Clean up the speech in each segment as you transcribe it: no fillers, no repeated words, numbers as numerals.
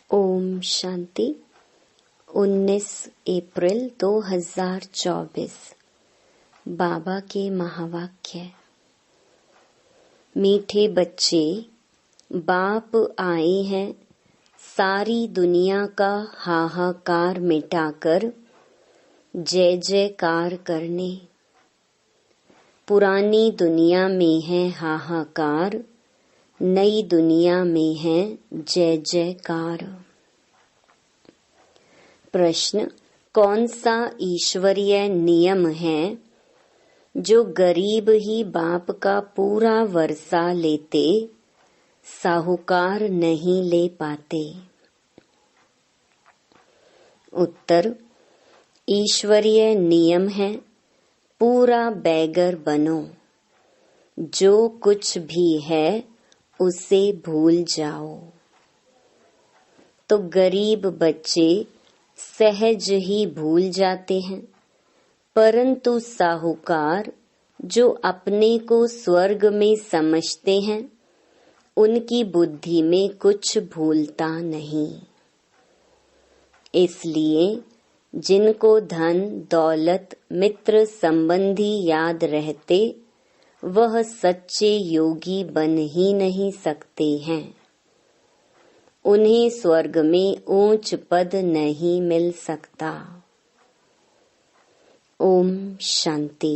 ओम शांति। 19 अप्रैल 2024 बाबा के महावाक्य। मीठे बच्चे, बाप आए हैं सारी दुनिया का हाहाकार मिटाकर जय जयकार करने। पुरानी दुनिया में है हाहाकार, नई दुनिया में है जय जयकार। प्रश्न: कौन सा ईश्वरीय नियम है जो गरीब ही बाप का पूरा वर्षा लेते, साहूकार नहीं ले पाते? उत्तर: ईश्वरीय नियम है पूरा बैगर बनो, जो कुछ भी है उसे भूल जाओ। तो गरीब बच्चे सहज ही भूल जाते हैं, परंतु साहूकार जो अपने को स्वर्ग में समझते हैं, उनकी बुद्धि में कुछ भूलता नहीं। इसलिए जिनको धन दौलत मित्र संबंधी याद रहते, वह सच्चे योगी बन ही नहीं सकते हैं। उन्हें स्वर्ग में ऊंच पद नहीं मिल सकता। ओम शांति।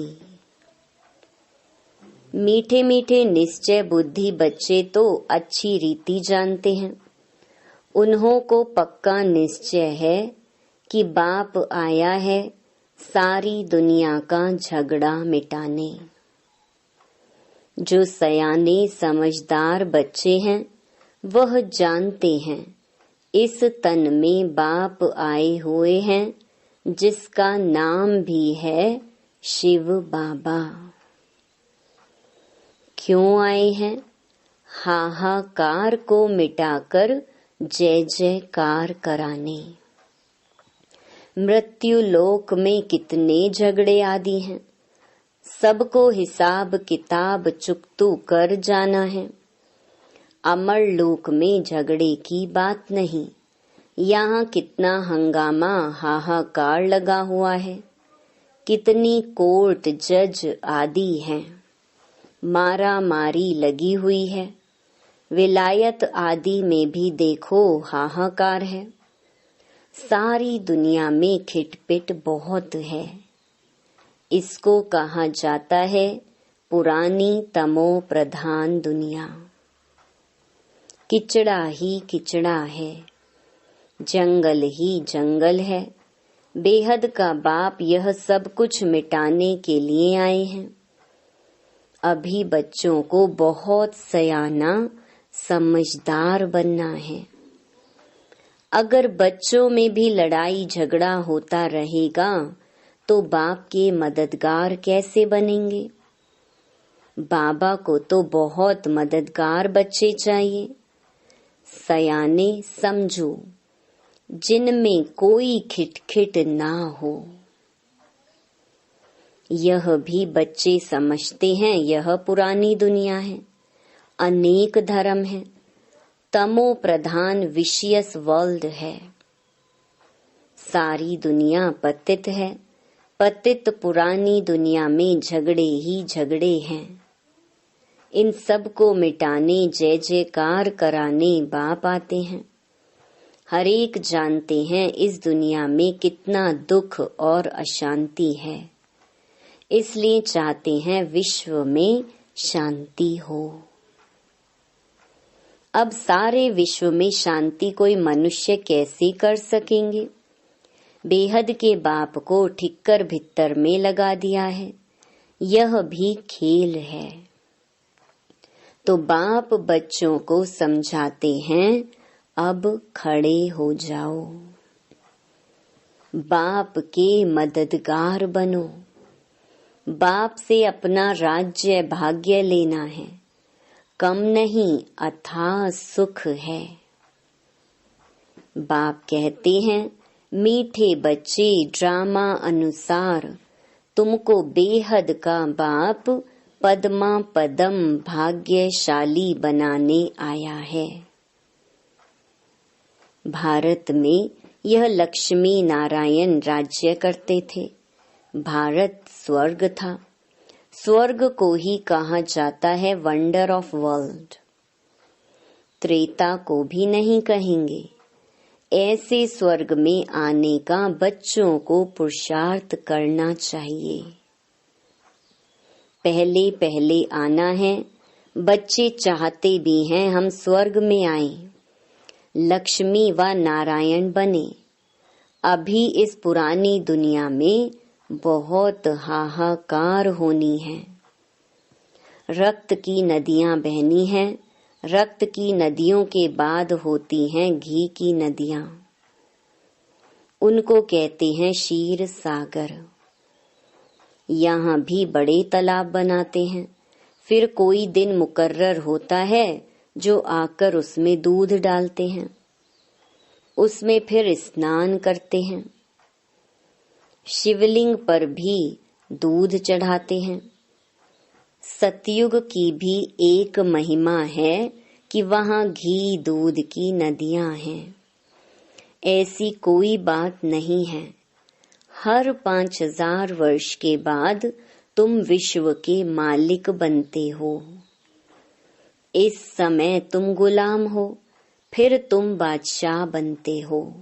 मीठे मीठे निश्चय बुद्धि बच्चे तो अच्छी रीति जानते हैं। उन्हों को पक्का निश्चय है कि बाप आया है सारी दुनिया का झगड़ा मिटाने। जो सयाने समझदार बच्चे हैं, वह जानते हैं इस तन में बाप आए हुए हैं, जिसका नाम भी है शिव बाबा। क्यों आए हैं? हाहाकार को मिटाकर जय जयकार कराने। मृत्यु लोक में कितने झगड़े आदि हैं, सबको हिसाब किताब चुकतू कर जाना है। अमर लोक में झगड़े की बात नहीं। यहाँ कितना हंगामा हाहाकार लगा हुआ है, कितनी कोर्ट जज आदि हैं, मारा मारी लगी हुई है। विलायत आदि में भी देखो हाहाकार है। सारी दुनिया में खिटपिट बहुत है। इसको कहा जाता है पुरानी तमो प्रधान दुनिया। किचड़ा ही किचड़ा है, जंगल ही जंगल है। बेहद का बाप यह सब कुछ मिटाने के लिए आए हैं। अभी बच्चों को बहुत सयाना समझदार बनना है। अगर बच्चों में भी लड़ाई झगड़ा होता रहेगा तो बाप के मददगार कैसे बनेंगे? बाबा को तो बहुत मददगार बच्चे चाहिए। सयाने समझो, जिनमें कोई खिटखिट ना हो। यह भी बच्चे समझते हैं यह पुरानी दुनिया है, अनेक धर्म है, तमो प्रधान विशियस वर्ल्ड है। सारी दुनिया पतित है। पतित पुरानी दुनिया में झगड़े ही झगड़े हैं। इन सब को मिटाने जय जयकार कराने बाप आते हैं। हर एक जानते हैं इस दुनिया में कितना दुख और अशांति है, इसलिए चाहते हैं विश्व में शांति हो। अब सारे विश्व में शांति कोई मनुष्य कैसे कर सकेंगे? बेहद के बाप को ठिक्कर भित्तर में लगा दिया है। यह भी खेल है। तो बाप बच्चों को समझाते हैं, अब खड़े हो जाओ, बाप के मददगार बनो। बाप से अपना राज्य भाग्य लेना है, कम नहीं अथाह सुख है। बाप कहते हैं, मीठे बच्चे ड्रामा अनुसार तुमको बेहद का बाप पद्मा पदम भाग्यशाली बनाने आया है। भारत में यह लक्ष्मी नारायण राज्य करते थे। भारत स्वर्ग था। स्वर्ग को ही कहा जाता है वंडर ऑफ वर्ल्ड। त्रेता को भी नहीं कहेंगे। ऐसे स्वर्ग में आने का बच्चों को पुरुषार्थ करना चाहिए। पहले पहले आना है। बच्चे चाहते भी हैं हम स्वर्ग में आएं, लक्ष्मी व नारायण बने। अभी इस पुरानी दुनिया में बहुत हाहाकार होनी है। रक्त की नदियां बहनी हैं। रक्त की नदियों के बाद होती हैं घी की नदियां। उनको कहते हैं क्षीर सागर। यहाँ भी बड़े तालाब बनाते हैं। फिर कोई दिन मुकर्रर होता है जो आकर उसमें दूध डालते हैं। उसमें फिर स्नान करते हैं। शिवलिंग पर भी दूध चढ़ाते हैं। सतयुग की भी एक महिमा है कि वहाँ घी दूध की नदियां हैं। ऐसी कोई बात नहीं है। हर 5000 वर्ष के बाद तुम विश्व के मालिक बनते हो। इस समय तुम गुलाम हो, फिर तुम बादशाह बनते हो।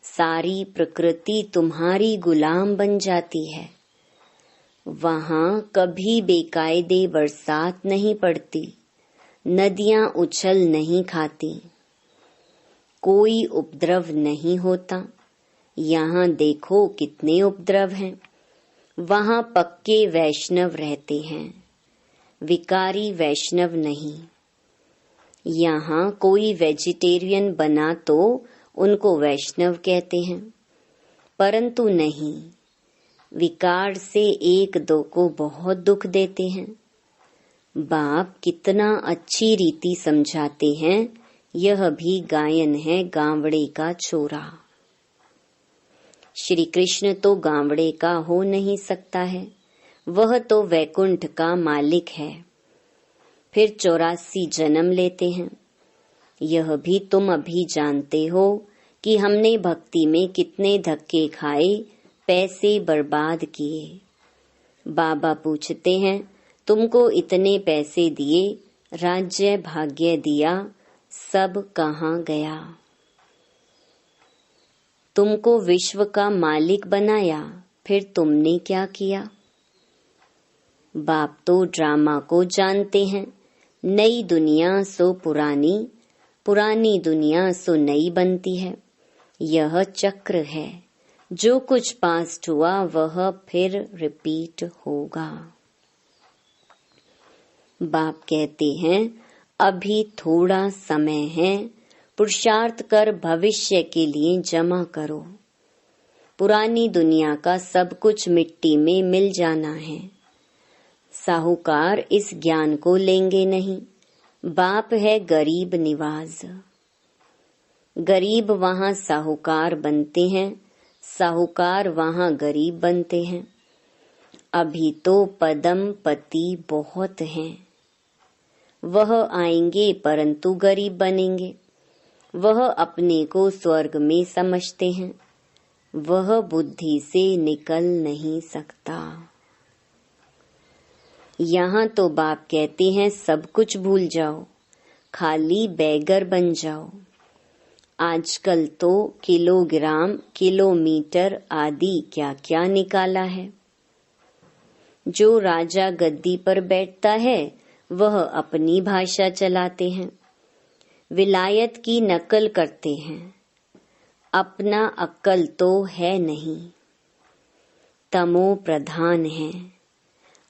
सारी प्रकृति तुम्हारी गुलाम बन जाती है। वहाँ कभी बेकायदे बरसात नहीं पड़ती, नदियां उछल नहीं खाती, कोई उपद्रव नहीं होता। यहाँ देखो कितने उपद्रव हैं। वहाँ पक्के वैष्णव रहते हैं, विकारी वैष्णव नहीं। यहाँ कोई वेजिटेरियन बना तो उनको वैष्णव कहते हैं, परंतु नहीं, विकार से एक दो को बहुत दुख देते हैं। बाप कितना अच्छी रीति समझाते हैं। यह भी गायन है गावड़े का छोरा। श्री कृष्ण तो गावड़े का हो नहीं सकता है, वह तो वैकुंठ का मालिक है। फिर 84 जन्म लेते हैं। यह भी तुम अभी जानते हो कि हमने भक्ति में कितने धक्के खाए, पैसे बर्बाद किए। बाबा पूछते हैं, तुमको इतने पैसे दिए, राज्य भाग्य दिया, सब कहाँ गया? तुमको विश्व का मालिक बनाया, फिर तुमने क्या किया? बाप तो ड्रामा को जानते हैं। नई दुनिया सो पुरानी, पुरानी दुनिया सो नई बनती है। यह चक्र है। जो कुछ पास्ट हुआ वह फिर रिपीट होगा। बाप कहते हैं, अभी थोड़ा समय है, पुरुषार्थ कर भविष्य के लिए जमा करो। पुरानी दुनिया का सब कुछ मिट्टी में मिल जाना है। साहूकार इस ज्ञान को लेंगे नहीं। बाप है गरीब निवाज। गरीब वहाँ साहूकार बनते हैं, साहूकार वहाँ गरीब बनते हैं। अभी तो पदम पति बहुत हैं। वह आएंगे परंतु गरीब बनेंगे। वह अपने को स्वर्ग में समझते हैं। वह बुद्धि से निकल नहीं सकता। यहाँ तो बाप कहते हैं सब कुछ भूल जाओ, खाली बैगर बन जाओ। आजकल तो किलोग्राम, किलोमीटर आदि क्या क्या निकाला है। जो राजा गद्दी पर बैठता है वह अपनी भाषा चलाते हैं, विलायत की नकल करते हैं। अपना अक्ल तो है नहीं, तमो प्रधान है।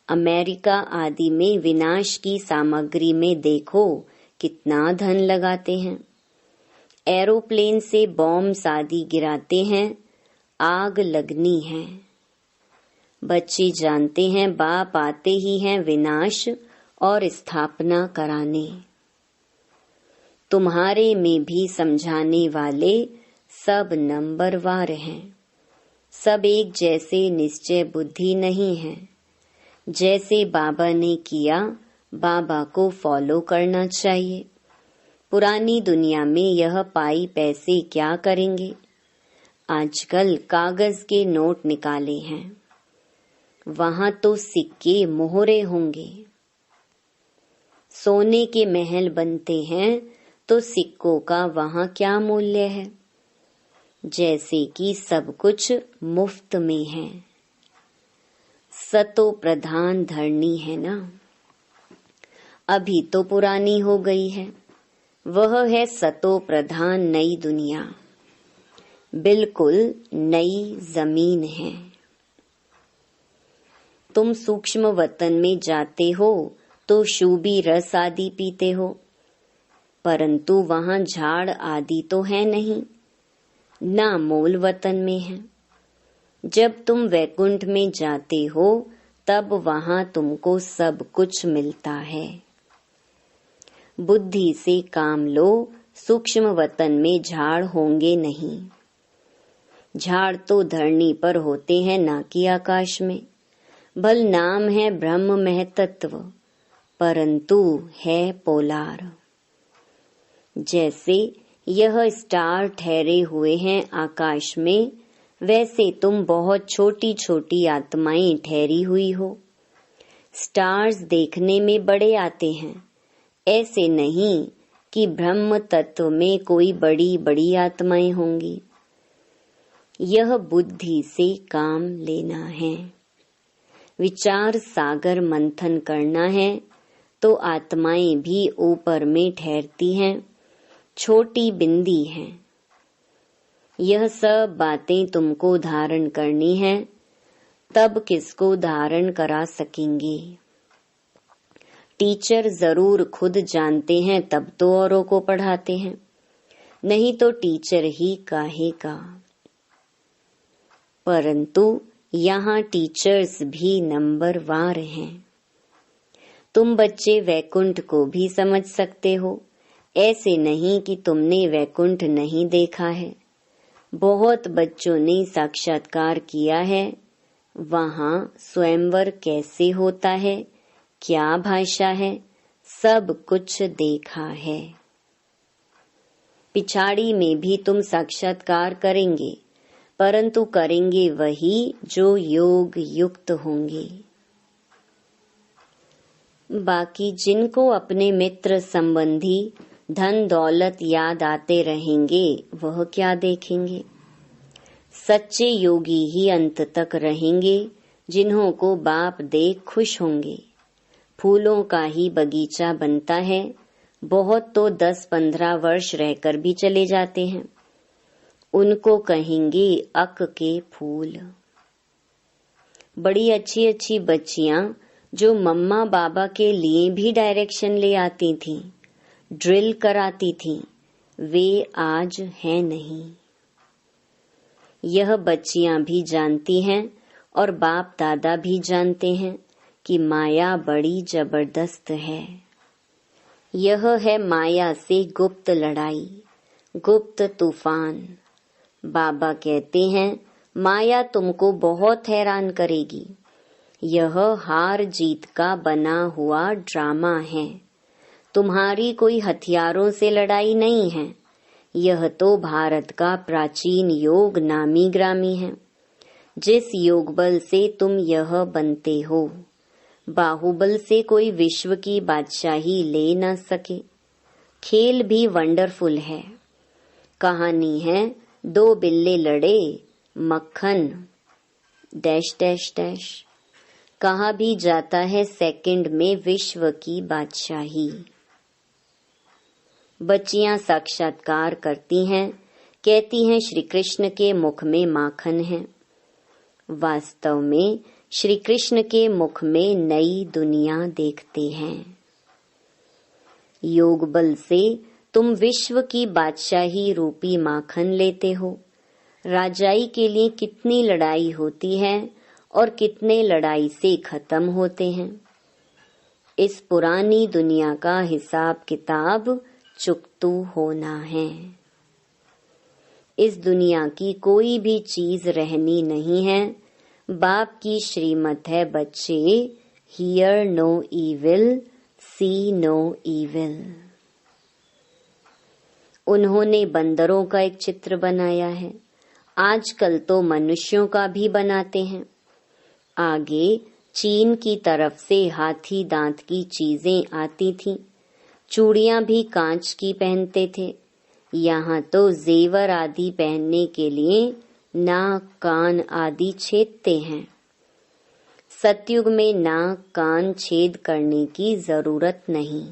अमेरिका आदि में विनाश की सामग्री में देखो कितना धन लगाते हैं। एरोप्लेन से बॉम्ब आदि गिराते हैं, आग लगनी है। बच्चे जानते हैं बाप आते ही हैं विनाश और स्थापना कराने। तुम्हारे में भी समझाने वाले सब नंबरवार हैं। सब एक जैसे निश्चय बुद्धि नहीं है। जैसे बाबा ने किया, बाबा को फॉलो करना चाहिए। पुरानी दुनिया में यह पाई पैसे क्या करेंगे? आजकल कागज के नोट निकाले हैं, वहां तो सिक्के मोहरे होंगे। सोने के महल बनते हैं तो सिक्कों का वहां क्या मूल्य है? जैसे कि सब कुछ मुफ्त में है। सतो प्रधान धरनी है ना, अभी तो पुरानी हो गई है। वह है सतो प्रधान नई दुनिया, बिल्कुल नई जमीन है। तुम सूक्ष्म वतन में जाते हो तो शूबी रस आदि पीते हो, परंतु वहां झाड़ आदि तो है नहीं, ना मोल वतन में है। जब तुम वैकुंठ में जाते हो तब वहां तुमको सब कुछ मिलता है। बुद्धि से काम लो, सूक्ष्म वतन में झाड़ होंगे नहीं। झाड़ तो धरनी पर होते हैं, ना कि आकाश में। भल नाम है ब्रह्म महतत्व, परंतु है पोलार। जैसे यह स्टार ठहरे हुए हैं आकाश में, वैसे तुम बहुत छोटी छोटी आत्माएं ठहरी हुई हो। स्टार्स देखने में बड़े आते हैं, ऐसे नहीं कि ब्रह्म तत्व में कोई बड़ी बड़ी आत्माएं होंगी। यह बुद्धि से काम लेना है, विचार सागर मंथन करना है, तो आत्माएं भी ऊपर में ठहरती हैं, छोटी बिंदी हैं। यह सब बातें तुमको धारण करनी है, तब किसको धारण करा सकेंगे? टीचर जरूर खुद जानते हैं तब तो औरों को पढ़ाते हैं, नहीं तो टीचर ही काहे का। परंतु यहाँ टीचर्स भी नंबरवार हैं। तुम बच्चे वैकुंठ को भी समझ सकते हो, ऐसे नहीं कि तुमने वैकुंठ नहीं देखा है। बहुत बच्चों ने साक्षात्कार किया है, वहां स्वयंवर कैसे होता है, क्या भाषा है, सब कुछ देखा है। पिछाड़ी में भी तुम साक्षात्कार करेंगे, परंतु करेंगे वही जो योग युक्त होंगे। बाकी जिनको अपने मित्र संबंधी धन दौलत याद आते रहेंगे, वह क्या देखेंगे? सच्चे योगी ही अंत तक रहेंगे, जिन्हों को बाप देख खुश होंगे। फूलों का ही बगीचा बनता है, बहुत तो 10-15 वर्ष रहकर भी चले जाते हैं। उनको कहेंगे अक के फूल। बड़ी अच्छी अच्छी बच्चियां जो मम्मा बाबा के लिए भी डायरेक्शन ले आती थीं, ड्रिल कराती थीं, वे आज हैं नहीं। यह बच्चियां भी जानती हैं और बाप दादा भी जानते हैं कि माया बड़ी जबरदस्त है। यह है माया से गुप्त लड़ाई, गुप्त तूफान। बाबा कहते हैं माया तुमको बहुत हैरान करेगी। यह हार जीत का बना हुआ ड्रामा है, तुम्हारी कोई हथियारों से लड़ाई नहीं है। यह तो भारत का प्राचीन योग नामी ग्रामी है, जिस योग बल से तुम यह बनते हो। बाहुबल से कोई विश्व की बादशाही ले न सके। खेल भी वंडरफुल है। कहानी है 2 बिल्ले लड़े, मक्खन डैश डैश डैश। कहा भी जाता है सेकंड में विश्व की बादशाही। बच्चियां साक्षात्कार करती हैं, कहती हैं श्री कृष्ण के मुख में माखन है। वास्तव में श्री कृष्ण के मुख में नई दुनिया देखते हैं। योग बल से तुम विश्व की बादशाही रूपी माखन लेते हो। राजाई के लिए कितनी लड़ाई होती है और कितने लड़ाई से खत्म होते हैं। इस पुरानी दुनिया का हिसाब किताब चुकतू होना है। इस दुनिया की कोई भी चीज रहनी नहीं है। बाप की श्रीमत है बच्चे, hear no evil, see no evil. उन्होंने बंदरों का एक चित्र बनाया है। आजकल तो मनुष्यों का भी बनाते हैं। आगे चीन की तरफ से हाथी दांत की चीजें आती थीं। चूड़ियां भी कांच की पहनते थे। यहाँ तो जेवर आदि पहनने के लिए नाक कान आदि छेदते हैं। सतयुग में नाक कान छेद करने की जरूरत नहीं।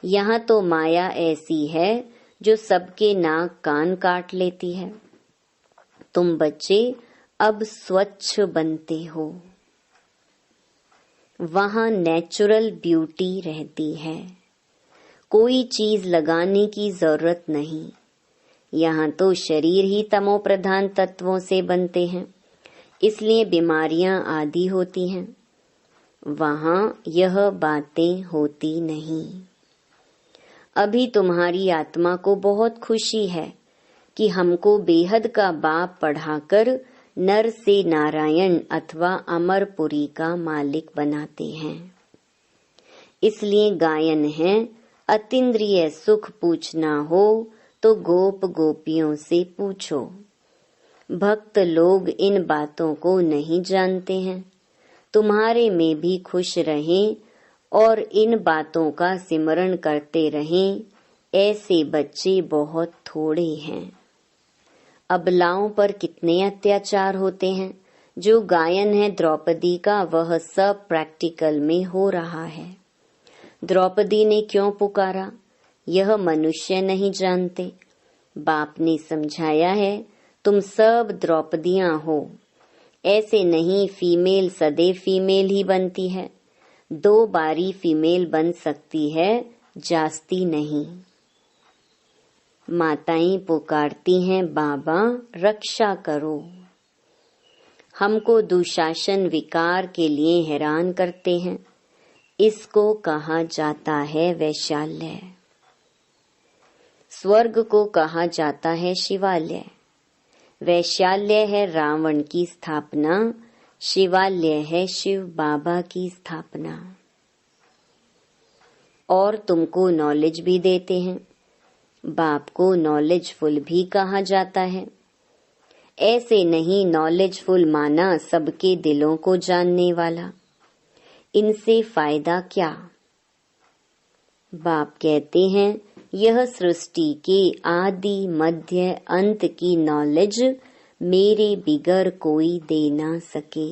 यहाँ तो माया ऐसी है जो सबके नाक कान काट लेती है। तुम बच्चे अब स्वच्छ बनते हो। वहाँ नेचुरल ब्यूटी रहती है। कोई चीज लगाने की जरूरत नहीं। यहाँ तो शरीर ही तमो प्रधान तत्वों से बनते हैं, इसलिए बीमारियां आदि होती हैं। वहाँ यह बातें होती नहीं। अभी तुम्हारी आत्मा को बहुत खुशी है कि हमको बेहद का बाप पढ़ाकर नर से नारायण अथवा अमरपुरी का मालिक बनाते हैं। इसलिए गायन है, अतीन्द्रिय सुख पूछना हो तो गोप गोपियों से पूछो। भक्त लोग इन बातों को नहीं जानते हैं। तुम्हारे में भी खुश रहें और इन बातों का सिमरण करते रहें। ऐसे बच्चे बहुत थोड़े हैं। अबलाओं पर कितने अत्याचार होते हैं। जो गायन है द्रौपदी का, वह सब प्रैक्टिकल में हो रहा है। द्रौपदी ने क्यों पुकारा, यह मनुष्य नहीं जानते। बाप ने समझाया है, तुम सब द्रौपदियां हो। ऐसे नहीं, फीमेल सदैव फीमेल ही बनती है। 2 बारी फीमेल बन सकती है, जास्ती नहीं। माताएं पुकारती हैं, बाबा रक्षा करो। हमको दुशासन विकार के लिए हैरान करते हैं। इसको कहा जाता है वैशाल्य। स्वर्ग को कहा जाता है शिवालय। वैशाल्य है रावण की स्थापना, शिवालय है शिव बाबा की स्थापना। और तुमको नॉलेज भी देते हैं। बाप को नॉलेजफुल भी कहा जाता है। ऐसे नहीं नॉलेजफुल माना सबके दिलों को जानने वाला। इनसे फायदा क्या। बाप कहते हैं, यह सृष्टि के आदि मध्य अंत की नॉलेज मेरे बिगर कोई दे ना सके।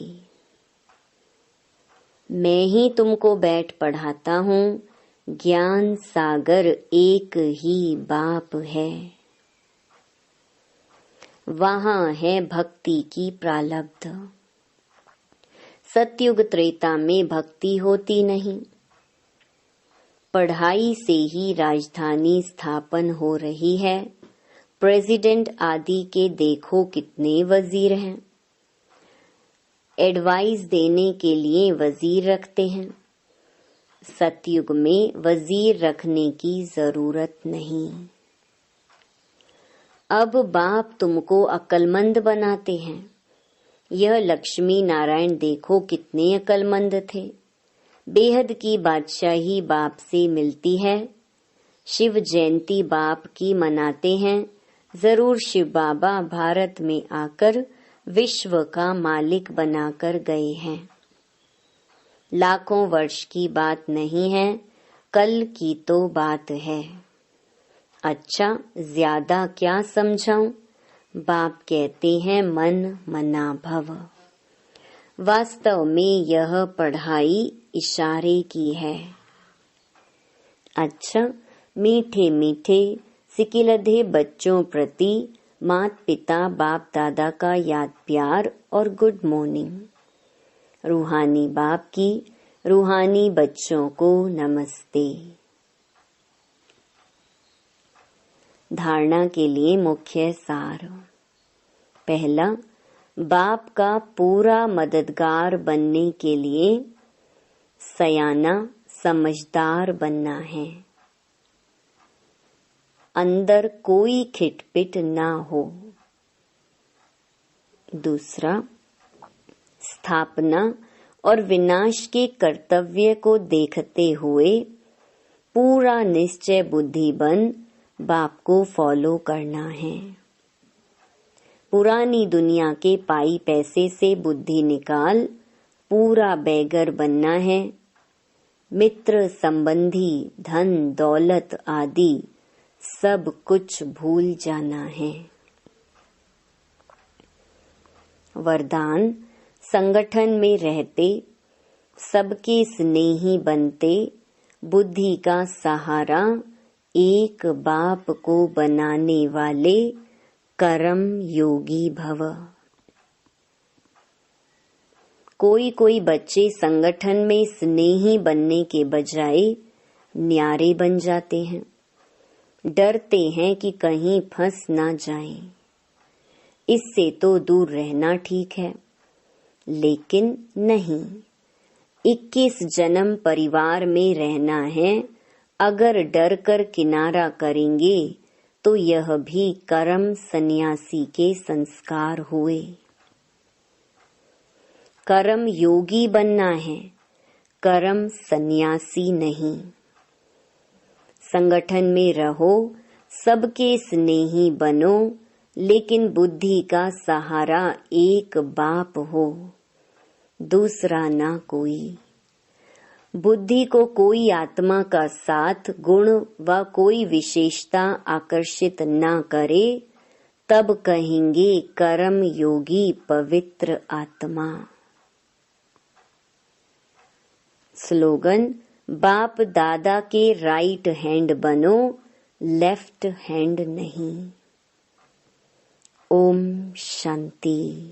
मैं ही तुमको बैठ पढ़ाता हूँ। ज्ञान सागर एक ही बाप है। वहाँ है भक्ति की प्रालब्ध। सतयुग त्रेता में भक्ति होती नहीं। पढ़ाई से ही राजधानी स्थापन हो रही है। प्रेसिडेंट आदि के देखो कितने वजीर हैं। एडवाइस देने के लिए वजीर रखते हैं। सतयुग में वजीर रखने की जरूरत नहीं। अब बाप तुमको अक्लमंद बनाते हैं। यह लक्ष्मी नारायण देखो कितने अक्लमंद थे। बेहद की बादशाही बाप से मिलती है। शिव जयंती बाप की मनाते हैं। जरूर शिव बाबा भारत में आकर विश्व का मालिक बनाकर गए हैं। लाखों वर्ष की बात नहीं है, कल की तो बात है। अच्छा, ज्यादा क्या समझाऊं। बाप कहते हैं, मन मना भव। वास्तव में यह पढ़ाई इशारे की है। अच्छा, मीठे मीठे सिकिलधे बच्चों प्रति माता पिता बाप दादा का याद प्यार और गुड मॉर्निंग। रूहानी बाप की रूहानी बच्चों को नमस्ते। धारणा के लिए मुख्य सार। पहला, बाप का पूरा मददगार बनने के लिए सयाना समझदार बनना है। अंदर कोई खिटपिट ना हो। दूसरा, स्थापना और विनाश के कर्तव्य को देखते हुए पूरा निश्चय बुद्धि बन बाप को फॉलो करना है। पुरानी दुनिया के पाई पैसे से बुद्धि निकाल पूरा बैगर बनना है। मित्र संबंधी धन दौलत आदि सब कुछ भूल जाना है। वरदान, संगठन में रहते सबके स्नेही बनते, बुद्धि का सहारा एक बाप को बनाने वाले कर्म योगी भव। कोई कोई बच्चे संगठन में स्नेही बनने के बजाय न्यारे बन जाते हैं। डरते हैं कि कहीं फंस ना जाएं। इससे तो दूर रहना ठीक है, लेकिन नहीं। 21 जन्म परिवार में रहना है। अगर डर कर किनारा करेंगे तो यह भी कर्म सन्यासी के संस्कार हुए। कर्म योगी बनना है, कर्म सन्यासी नहीं। संगठन में रहो, सबके स्नेही बनो, लेकिन बुद्धि का सहारा एक बाप हो, दूसरा ना कोई। बुद्धि को कोई आत्मा का साथ, गुण व कोई विशेषता आकर्षित ना करे, तब कहेंगे कर्म योगी पवित्र आत्मा। स्लोगन, बाप दादा के राइट हैंड बनो, लेफ्ट हैंड नहीं। ओम शांति।